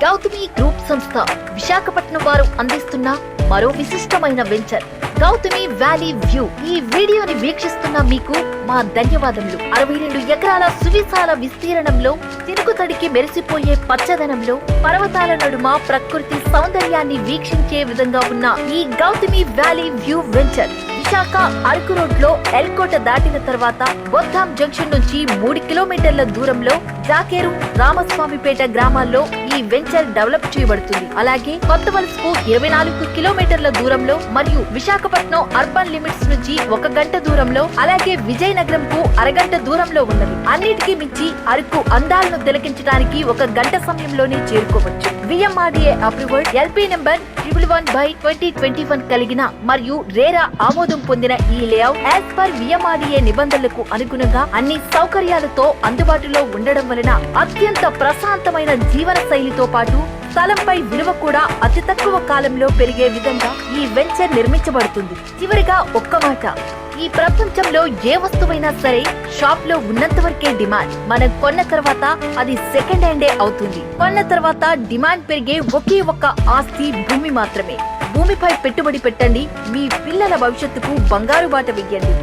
Gautami group సంస్థ విశాఖపట్నం వారు అందిస్తున్న మరో విశిష్టమైన వెంచర్ గౌతమి వ్యాలీ వ్యూ. ఈ వీడియోని వీక్షిస్తున్న మీకు మా ధన్యవాదములు. 62 ఎకరాల సువిశాల విస్తీర్ణంలో తిరుగుతడికి మెరిసిపోయే పచ్చదనంలో పర్వతాల నడుమ ప్రకృతి సౌందర్యాన్ని వీక్షించే విధంగా ఉన్న ఈ Gautami valley view venture Visakha Araku road లో ఎల్కోట దాటిన తర్వాత బొద్దాం జంక్షన్ నుంచి 3 కిలోమీటర్ల దూరంలో జాకేరు రామస్వామిపేట గ్రామాల్లో ఈ వెంచర్ డెవలప్ చేయబడుతుంది. అలాగే కొత్త వలసకు 24 కిలోమీటర్ల దూరంలో మరియు విశాఖపట్నం అర్బన్ లిమిట్స్ నుంచి 1 గంట దూరంలో, అలాగే విజయనగరం కు అరగంట దూరంలో ఉన్నది. అన్నిటికీ మించి అరకు అందాలను తిలకించడానికి 1 గంట సమయంలోనే చేరుకోవచ్చు. విఎంఆర్డీఏ అప్రూవ్డ్ ఎల్పీ నెంబర్ 111/2021 కలిగిన మరియు రేరా ఆమోదం పొందిన ఈ లేఅవుట్ యాజ్ పర్ విఎంఆర్డీఏ నిబంధనలకు అనుగుణంగా అన్ని సౌకర్యాలతో అందుబాటులో ఉండడం వలన అత్యంత ప్రశాంతమైన జీవన శైలితో పాటు స్థలంపై విలువ కూడా అతి తక్కువ కాలంలో పెరిగే విధంగా ఈ వెంచర్ నిర్మించబడుతుంది. చివరిగా ఒక్క మాట, ఈ ప్రపంచంలో ఏ వస్తువైనా సరే షాప్ లో ఉన్నంత వరకే డిమాండ్. మనం కొన్న తర్వాత అది సెకండ్ హ్యాండే అవుతుంది. కొన్న తర్వాత డిమాండ్ పెరిగే ఒకే ఒక్క ఆస్తి భూమి మాత్రమే. భూమిపై పెట్టుబడి పెట్టండి, మీ పిల్లల భవిష్యత్తుకు బంగారు బాట వెయ్యండి.